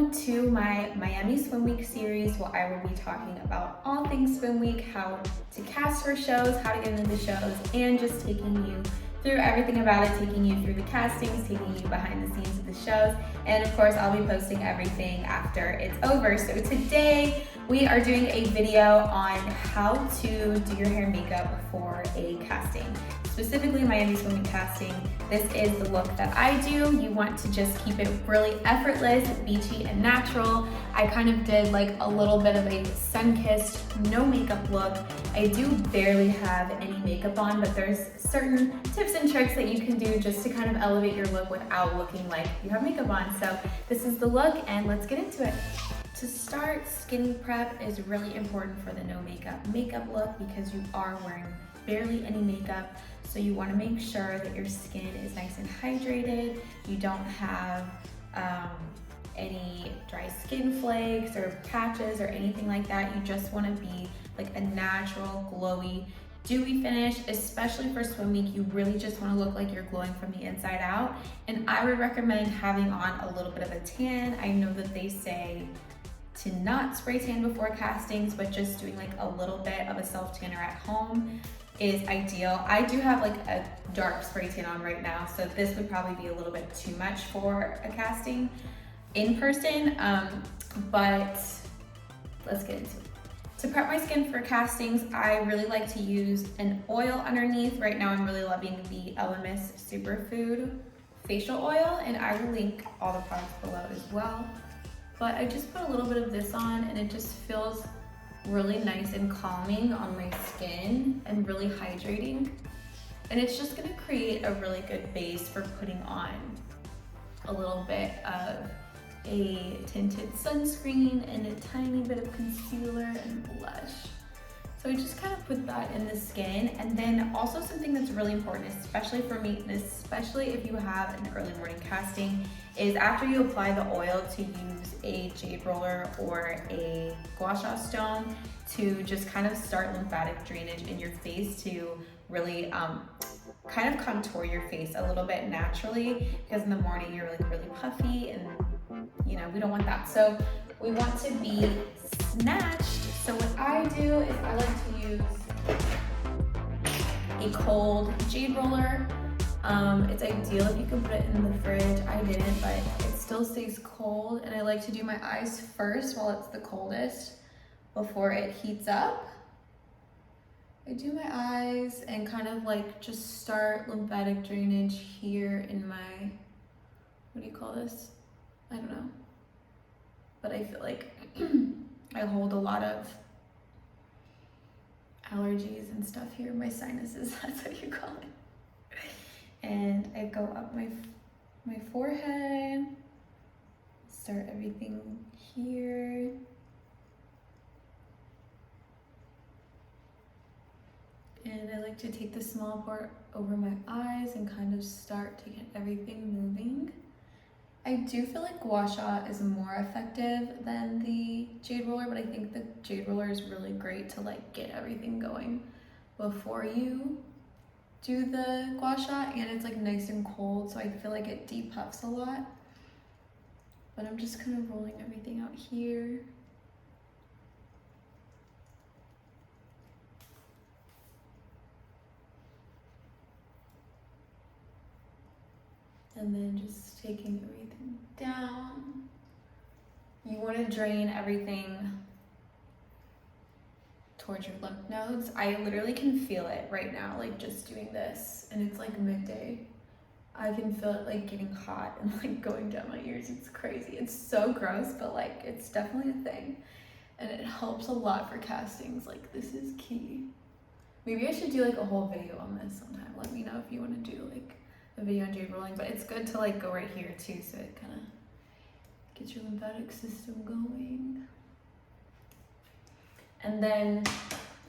welcome to my Miami Swim Week series where I will be talking about all things Swim Week, how to cast for shows, how to get into the shows, and just taking you through everything about it, taking you through the castings, taking you behind the scenes of the shows, and of course I'll be posting everything after it's over. So today we are doing a video on how to do your hair and makeup for a casting. Specifically Miami Swim Week casting. This is the look that I do. You want to just keep it really effortless, beachy, and natural. I kind of did like a little bit of a sun-kissed, no makeup look. I do barely have any makeup on, but there's certain tips and tricks that you can do just to kind of elevate your look without looking like you have makeup on. So this is the look, and let's get into it. To start, skin prep is really important for the no makeup look because you are wearing barely any makeup. So you want to make sure that your skin is nice and hydrated. You don't have any dry skin flakes or patches or anything like that. You just want to be like a natural, glowy, dewy finish, especially for swim week. You really just want to look like you're glowing from the inside out. And I would recommend having on a little bit of a tan. I know that they say to not spray tan before castings, but just doing like a little bit of a self tanner at home is ideal. I do have like a dark spray tan on right now, so this would probably be a little bit too much for a casting in person, but let's get into it. To prep my skin for castings, I really like to use an oil underneath. Right now I'm really loving the Alison Superfood facial oil, and I will link all the products below as well. But I just put a little bit of this on, and it just feels really nice and calming on my skin and really hydrating. And it's just gonna create a really good base for putting on a little bit of a tinted sunscreen and a tiny bit of concealer and blush. So I just kind of put that in the skin. And then also something that's really important, especially for me, and especially if you have an early morning casting, is after you apply the oil to use a Jade Roller or a gua sha stone to just kind of start lymphatic drainage in your face to really kind of contour your face a little bit naturally, because in the morning you're like really puffy and you know, we don't want that. So we want to be snatched. So what I do is I like to use a cold Jade Roller. It's ideal if you can put it in the fridge. I didn't, but it still stays cold, and I like to do my eyes first while it's the coldest before it heats up. I do my eyes and kind of like just start lymphatic drainage here in my, what do you call this? I don't know. But I feel like I hold a lot of allergies and stuff here, my sinuses, that's what you call it. And I go up my forehead, start everything here. And I like to take the small part over my eyes and kind of start to get everything moving. I do feel like gua sha is more effective than the Jade Roller, but I think the Jade Roller is really great to like get everything going before you do the gua sha, and it's like nice and cold, so I feel like it depuffs a lot. But I'm just kind of rolling everything out here. And then just taking everything down. You want to drain everything towards your lymph nodes. I literally can feel it right now, like just doing this, and it's like midday. I can feel it like getting hot and like going down my ears. It's crazy. It's so gross, but like it's definitely a thing, and it helps a lot for castings. Like this is key. Maybe I should do like a whole video on this sometime. Let me know if you want to do like a video on jade rolling, but it's good to like go right here too, so it kind of gets your lymphatic system going. And then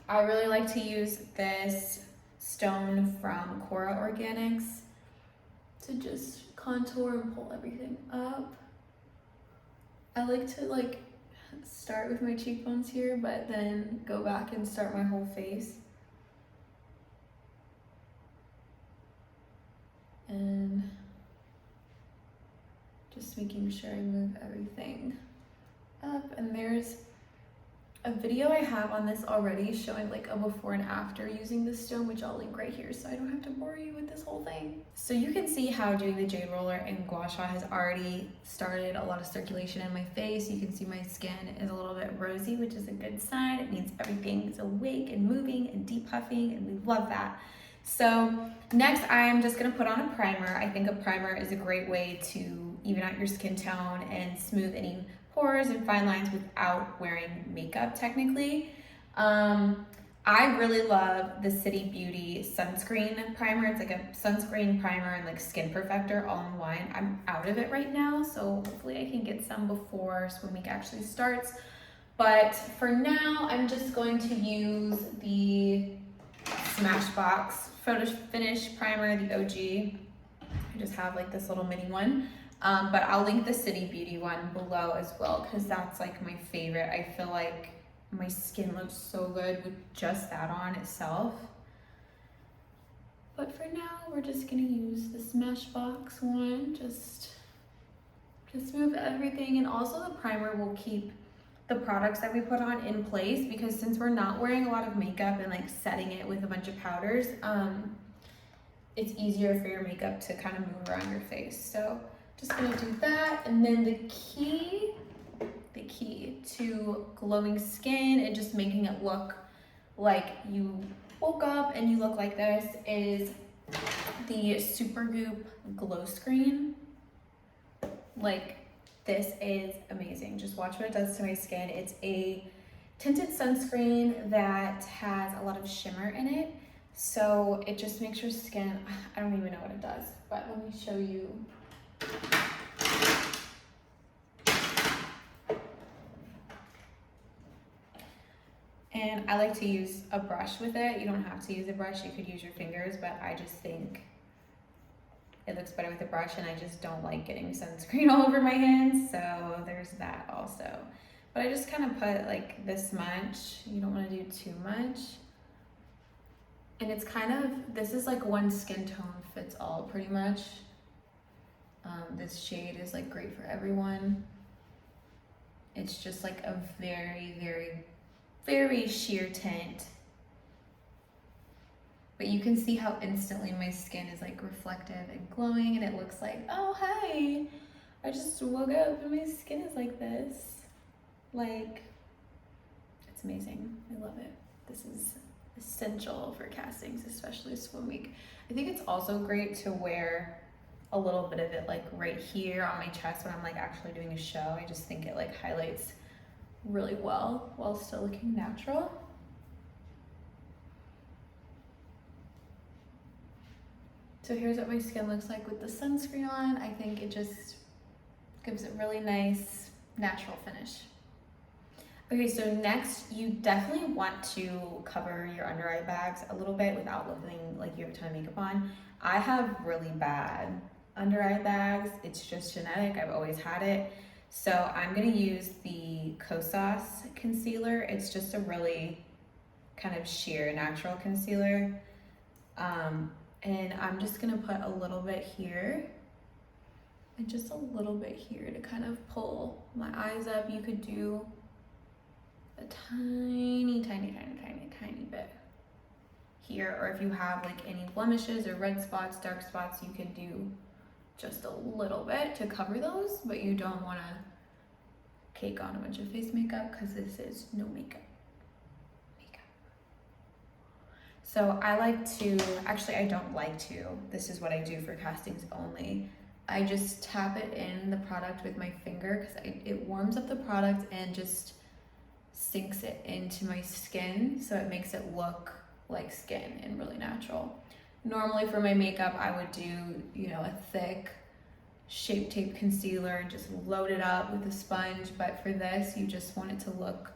I really like to use this stone from Cora Organics to just contour and pull everything up. I like to like start with my cheekbones here, but then go back and start my whole face. And just making sure I move everything up, and there's a video I have on this already showing like a before and after using this stone, which I'll link right here so I don't have to bore you with this whole thing. So you can see how doing the Jade Roller and Gua Sha has already started a lot of circulation in my face. You can see my skin is a little bit rosy, which is a good sign. It means everything is awake and moving and deep puffing, and we love that. So next I'm just gonna put on a primer. I think a primer is a great way to even out your skin tone and smooth any pores and fine lines without wearing makeup technically. I really love the City Beauty sunscreen primer. It's like a sunscreen primer and like skin perfector all in one. I'm out of it right now, so hopefully I can get some before swim week actually starts. But for now, I'm just going to use the Smashbox Photo Finish Primer, the OG. I just have like this little mini one. But I'll link the City Beauty one below as well because that's like my favorite. I feel like my skin looks so good with just that on itself. But for now, we're just gonna use the Smashbox one just to smooth everything. And also the primer will keep the products that we put on in place because since we're not wearing a lot of makeup and like setting it with a bunch of powders, it's easier for your makeup to kind of move around your face. So just gonna do that, and then the key to glowing skin and just making it look like you woke up and you look like this is the Supergoop Glow Screen. Like, this is amazing. Just watch what it does to my skin. It's a tinted sunscreen that has a lot of shimmer in it, so it just makes your skin, I don't even know what it does, but let me show you. And I like to use a brush with it. You don't have to use a brush, you could use your fingers, but I just think it looks better with a brush, and I just don't like getting sunscreen all over my hands, so there's that also. But I just kind of put like this much. You don't want to do too much. And it's kind of, this is like one skin tone fits all pretty much. This shade is like great for everyone. It's just like a very, very, very sheer tint. But you can see how instantly my skin is like reflective and glowing, and it looks like, oh, hi, I just woke up and my skin is like this. Like, it's amazing. I love it. This is essential for castings, especially swim week. I think it's also great to wear a little bit of it like right here on my chest when I'm like actually doing a show. I just think it like highlights really well while still looking natural. So here's what my skin looks like with the sunscreen on. I think it just gives it really nice natural finish. Okay, so next you definitely want to cover your under eye bags a little bit without looking like you have a ton of makeup on. I have really bad under eye bags. It's just genetic. I've always had it. So I'm gonna use the COLLABS concealer. It's just a really kind of sheer natural concealer. And I'm just gonna put a little bit here and just a little bit here to kind of pull my eyes up. You could do a tiny, tiny, tiny, tiny, tiny bit here, or if you have like any blemishes or red spots, dark spots, you can do just a little bit to cover those, but you don't want to cake on a bunch of face makeup because this is no makeup. So I like to, actually I don't like to, this is what I do for castings only. I just tap it in the product with my finger because it warms up the product and just sinks it into my skin, so it makes it look like skin and really natural. Normally for my makeup, I would do, you know, a thick Shape Tape concealer and just load it up with a sponge, but for this, you just want it to look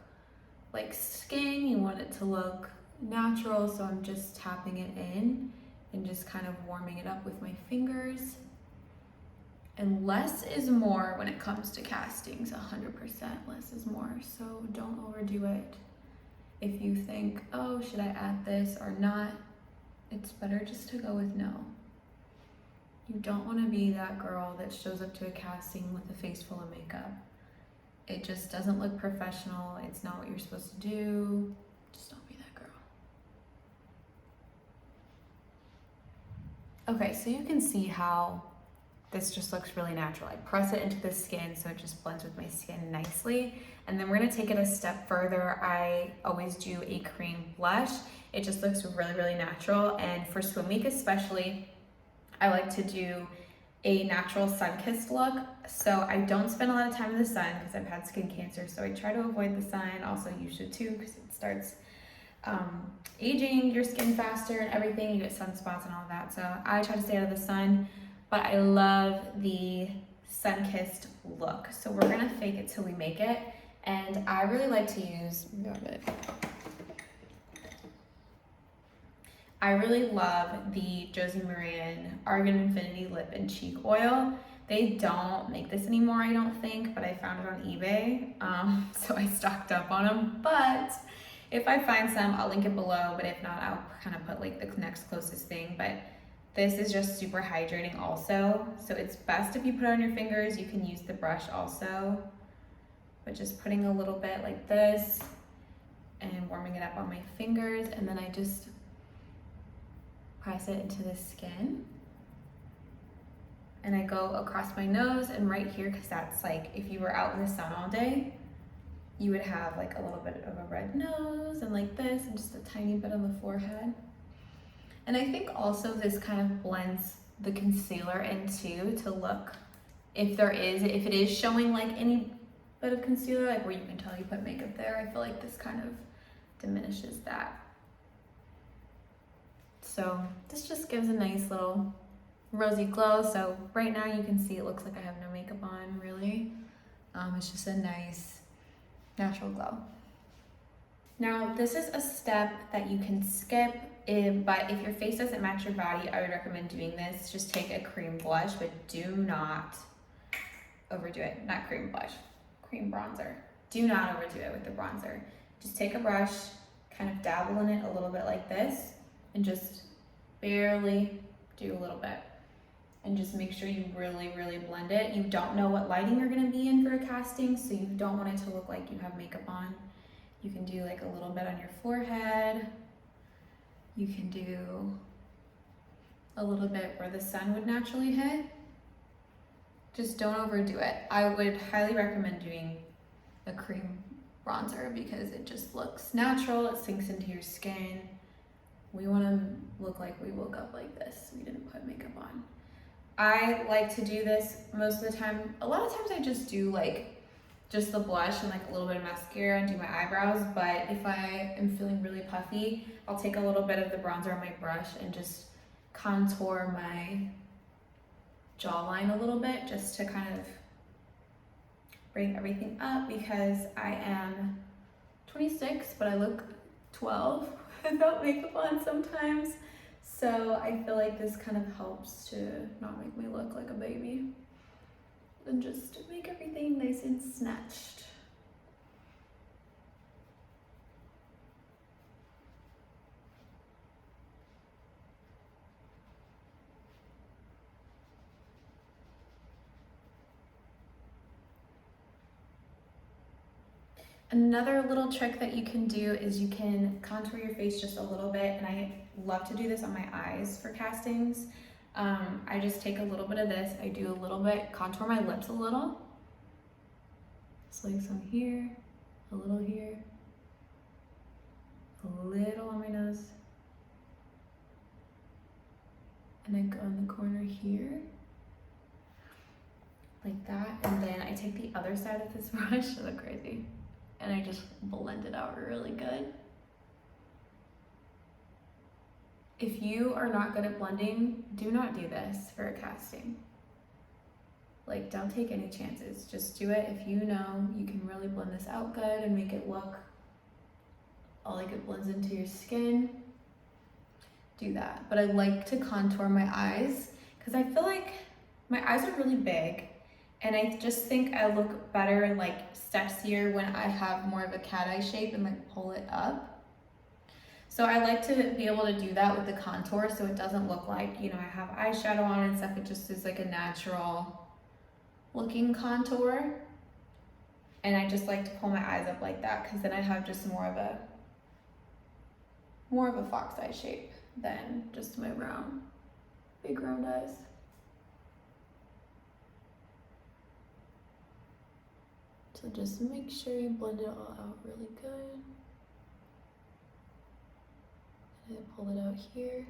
like skin, you want it to look natural, so I'm just tapping it in and just kind of warming it up with my fingers. And less is more when it comes to castings, 100% less is more, so don't overdo it. If you think, oh, should I add this or not, it's better just to go with no. You don't want to be that girl that shows up to a casting with a face full of makeup. It just doesn't look professional. It's not what you're supposed to do. Just don't be that girl. Okay, so you can see how this just looks really natural. I press it into the skin so it just blends with my skin nicely. And then we're gonna take it a step further. I always do a cream blush. It just looks really, really natural. And for swim week especially, I like to do a natural sun-kissed look. So I don't spend a lot of time in the sun because I've had skin cancer. So I try to avoid the sun. Also, you should too, because it starts aging your skin faster and everything. You get sunspots and all of that. So I try to stay out of the sun. But I love the sun-kissed look. So we're gonna fake it till we make it. And I really like to use, I really love the Josie Maran Argan Infinity Lip and Cheek Oil. They don't make this anymore, I don't think, but I found it on eBay. So I stocked up on them. But if I find some, I'll link it below. But if not, I'll kind of put like the next closest thing. But this is just super hydrating also. So it's best if you put it on your fingers. You can use the brush also. But just putting a little bit like this and warming it up on my fingers. And then I just press it into the skin. And I go across my nose and right here, because that's like, if you were out in the sun all day, you would have like a little bit of a red nose and like this, and just a tiny bit on the forehead. And I think also this kind of blends the concealer in too, to look, if it is showing like any bit of concealer, like where you can tell you put makeup there, I feel like this kind of diminishes that. So this just gives a nice little rosy glow. So right now you can see it looks like I have no makeup on really. It's just a nice natural glow. Now this is a step that you can skip, but if your face doesn't match your body, I would recommend doing this. Just take a cream blush, but do not overdo it. Not cream blush, cream bronzer. Do not overdo it with the bronzer. Just take a brush, kind of dabble in it a little bit like this, and just barely do a little bit. And just make sure you really, really blend it. You don't know what lighting you're gonna be in for a casting, so you don't want it to look like you have makeup on. You can do like a little bit on your forehead. You can do a little bit where the sun would naturally hit. Just don't overdo it. I would highly recommend doing a cream bronzer because it just looks natural, it sinks into your skin. We wanna look like we woke up like this. We didn't put makeup on. I like to do this most of the time. A lot of times I just do like just the blush and like a little bit of mascara and do my eyebrows, but if I am feeling really puffy, I'll take a little bit of the bronzer on my brush and just contour my jawline a little bit, just to kind of bring everything up, because I am 26, but I look 12 without makeup on sometimes. So I feel like this kind of helps to not make me look like a baby and just make everything nice and snatched. Another little trick that you can do is you can contour your face just a little bit, and I love to do this on my eyes for castings. I just take a little bit of this, I do a little bit, contour my lips a little. So like some here, a little here, a little on my nose, and then go in the corner here, like that. And then I take the other side of this brush, I look crazy, and I just blend it out really good. If you are not good at blending, do not do this for a casting. Like, don't take any chances. Just do it if you know you can really blend this out good and make it look all like it blends into your skin. Do that. But I like to contour my eyes because I feel like my eyes are really big, and I just think I look better and like sexier when I have more of a cat eye shape and like pull it up. So I like to be able to do that with the contour, so it doesn't look like, you know, I have eyeshadow on and stuff. It just is like a natural looking contour. And I just like to pull my eyes up like that because then I have just more of a fox eye shape than just my big round eyes. So just make sure you blend it all out really good. And I pull it out here.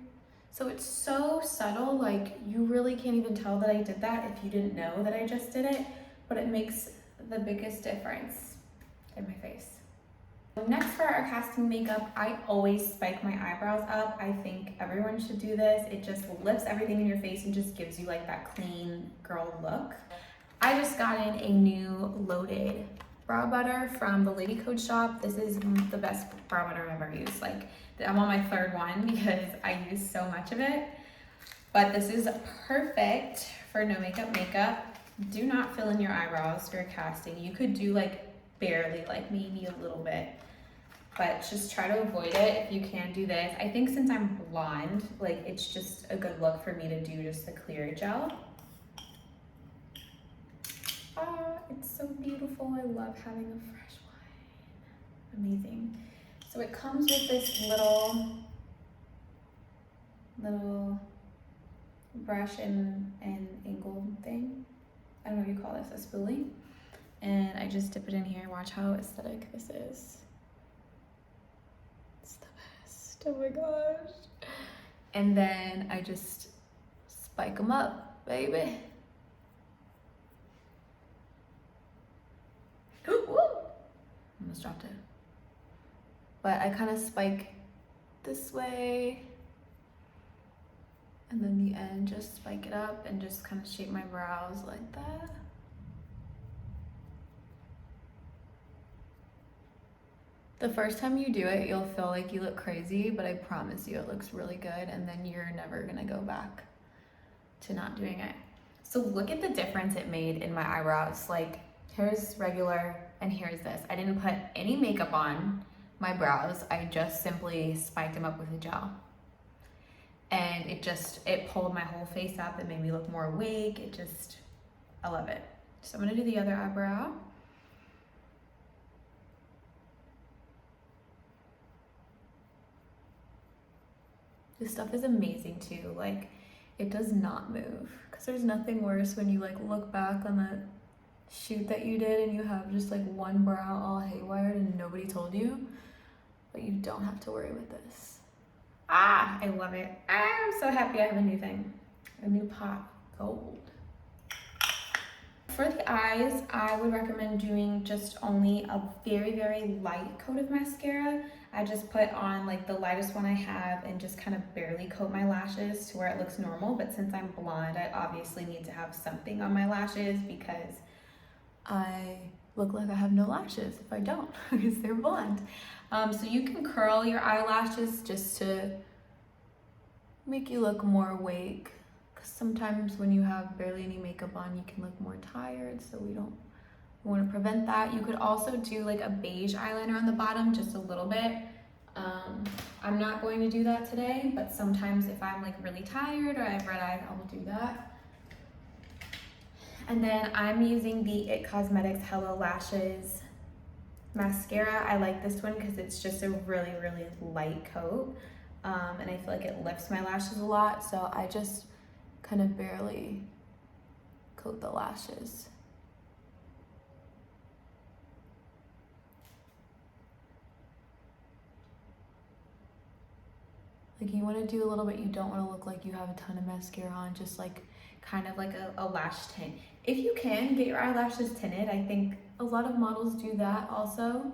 So it's so subtle, like you really can't even tell that I did that if you didn't know that I just did it, but it makes the biggest difference in my face. Next for our casting makeup, I always spike my eyebrows up. I think everyone should do this. It just lifts everything in your face and just gives you like that clean girl look. I just got in a new loaded brow butter from the Lady Code shop. This is the best brow butter I've ever used. Like, I'm on my third one because I use so much of it. But this is perfect for no makeup. Do not fill in your eyebrows for casting. You could do like barely, like maybe a little bit, but just try to avoid it if you can do this. I think since I'm blonde, like it's just a good look for me to do just the clear gel. Ah, it's so beautiful. I love having a fresh wine. Amazing. So it comes with this little brush and angle thing. I don't know what you call this, a spoolie. And I just dip it in here. Watch how aesthetic this is. It's the best. Oh my gosh. And then I just spike them up, baby. Woo! Almost dropped it. But I kind of spike this way. And then the end, just spike it up and just kind of shape my brows like that. The first time you do it, you'll feel like you look crazy, but I promise you it looks really good, and then you're never gonna go back to not doing it. So look at the difference it made in my eyebrows. Like, here's regular and here's this. I didn't put any makeup on my brows. I just simply spiked them up with a gel. And it pulled my whole face up. It made me look more awake. I love it. So I'm gonna do the other eyebrow. This stuff is amazing too. Like, it does not move, because there's nothing worse when you like look back on that shoot that you did and you have just like one brow all haywired and nobody told you, but you don't have to worry with this. Ah, I love it. I'm so happy I have a new thing, a new pot gold. For the eyes, I would recommend doing just only a very, very light coat of mascara. I just put on like the lightest one I have and just kind of barely coat my lashes to where it looks normal. But since I'm blonde, I obviously need to have something on my lashes because I look like I have no lashes if I don't, because they're blonde. So you can curl your eyelashes just to make you look more awake. Sometimes when you have barely any makeup on, you can look more tired, so we want to prevent that. You could also do like a beige eyeliner on the bottom, just a little bit. I'm not going to do that today, but sometimes if I'm like really tired or I have red eyes, I will do that. And then I'm using the IT Cosmetics Hello Lashes mascara. I like this one because it's just a really, really light coat. And I feel like it lifts my lashes a lot, so I just kind of barely coat the lashes. Like, you want to do a little bit, you don't want to look like you have a ton of mascara on, just like kind of like a lash tint. If you can get your eyelashes tinted, I think a lot of models do that also.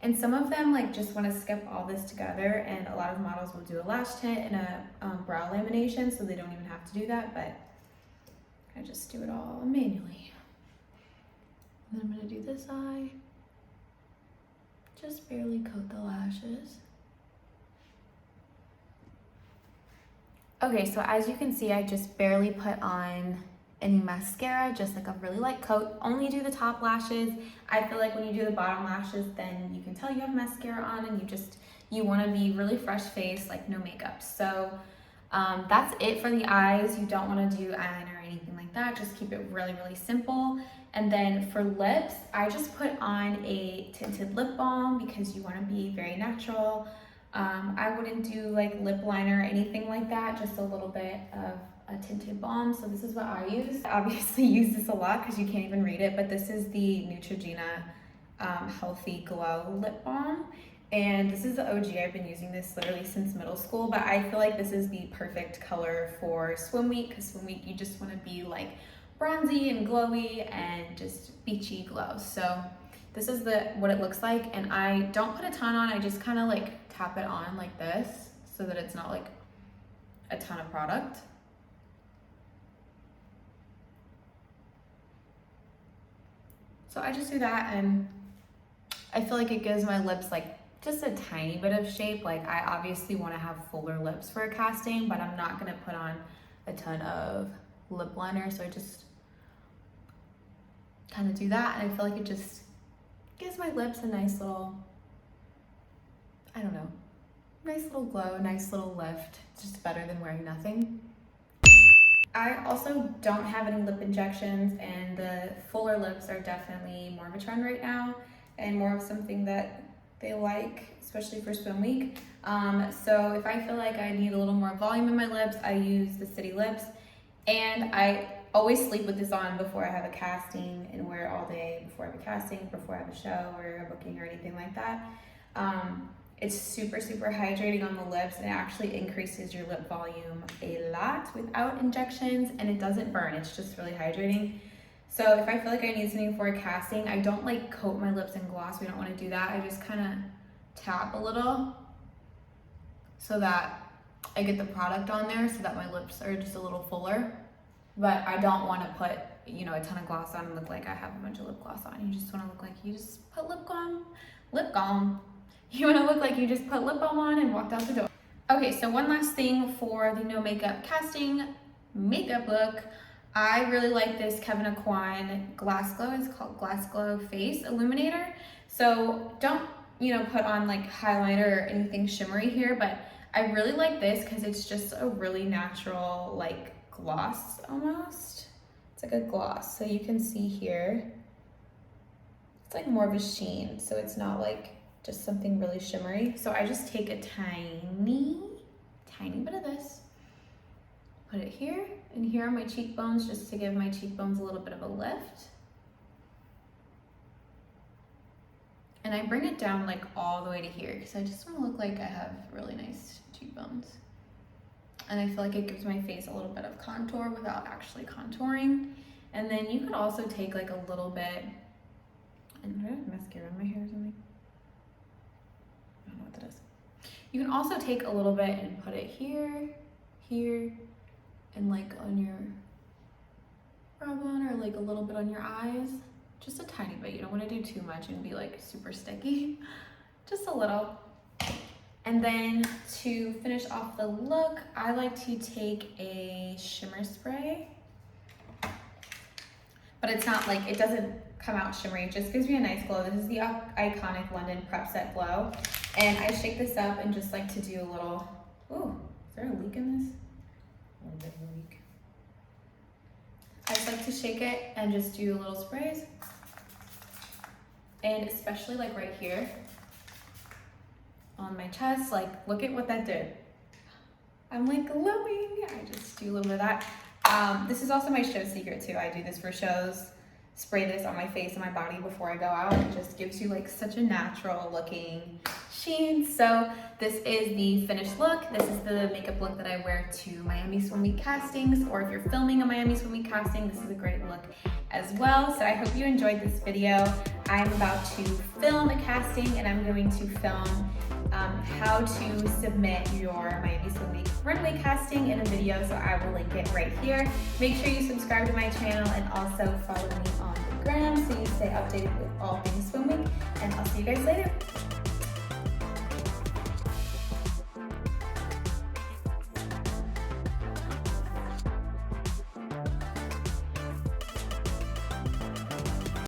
And some of them like just want to skip all this together, and a lot of models will do a lash tint and a brow lamination, so they don't even have to do that, but I just do it all manually. And then I'm going to do this eye. Just barely coat the lashes. Okay, so as you can see, I just barely put on any mascara, just like a really light coat. Only do the top lashes. I feel like when you do the bottom lashes, then you can tell you have mascara on, and you want to be really fresh face, like no makeup. So that's it for the eyes. You don't want to do eyeliner or anything like like that. Just keep it really, really simple. And then for lips, I just put on a tinted lip balm because you want to be very natural. I wouldn't do like lip liner or anything like that, just a little bit of a tinted balm. So this is what I use. I obviously use this a lot because you can't even read it, but this is the Neutrogena Healthy Glow Lip Balm. And this is the OG. I've been using this literally since middle school, but I feel like this is the perfect color for swim week, because swim week you just want to be like bronzy and glowy and just beachy glow. So this is what it looks like, and I don't put a ton on. I just kind of like tap it on like this so that it's not like a ton of product. So I just do that, and I feel like it gives my lips like just a tiny bit of shape. Like I obviously want to have fuller lips for a casting, but I'm not going to put on a ton of lip liner. So I just kind of do that, and I feel like it just gives my lips a nice little, I don't know, nice little glow, nice little lift. It's just better than wearing nothing. I also don't have any lip injections, and the fuller lips are definitely more of a trend right now and more of something that they like, especially for swim week. So if I feel like I need a little more volume in my lips, I use the City Lips, and I always sleep with this on before I have a casting and wear it all day before I have a casting, before I have a show or a booking or anything like that. It's super, super hydrating on the lips, and it actually increases your lip volume a lot without injections, and it doesn't burn. It's just really hydrating. So if I feel like I need something for a casting, I don't like coat my lips in gloss. We don't want to do that. I just kind of tap a little so that I get the product on there so that my lips are just a little fuller. But I don't want to put, you know, a ton of gloss on and look like I have a bunch of lip gloss on. You just want to look like you just put lip balm. You want to look like you just put lip balm on and walked out the door. Okay, so one last thing for the no makeup casting makeup look. I really like this Kevyn Aucoin Glass Glow. It's called Glass Glow Face Illuminator. So don't, you know, put on like highlighter or anything shimmery here, but I really like this because it's just a really natural like gloss almost. It's like a gloss. So you can see here, it's like more of a sheen. So it's not like just something really shimmery. So I just take a tiny bit of this, put it here and here on my cheekbones, just to give my cheekbones a little bit of a lift. And I bring it down like all the way to here because I just want to look like I have really nice cheekbones. And I feel like it gives my face a little bit of contour without actually contouring. And then you could also take like a little bit, and do I have mascara in my hair or something? I don't know what that is. You can also take a little bit and put it here, here, and like on your brow bone, or like a little bit on your eyes. Just a tiny bit. You don't want to do too much and be like super sticky. Just a little. And then to finish off the look, I like to take a shimmer spray. But it's not like, it doesn't come out shimmery. It just gives me a nice glow. This is the iconic London Prep Set Glow. And I shake this up and just like to do a little, ooh, is there a leak in this? A little bit of a leak. I just like to shake it and just do little sprays. And especially like right here on my chest, like look at what that did. I'm like glowing. I just do a little bit of that. This is also my show secret too. I do this for shows. Spray this on my face and my body before I go out. It just gives you like such a natural looking sheen. So this is the finished look. This is the makeup look that I wear to Miami Swim Week castings, or if you're filming a Miami Swim Week casting, this is a great look as well. So I hope you enjoyed this video. I'm about to film a casting, and I'm going to film how to submit your Miami Swim Week runway casting in a video, so I will link it right here. Make sure you subscribe to my channel and also follow me on the gram so you stay updated with all things swim week, and I'll see you guys later.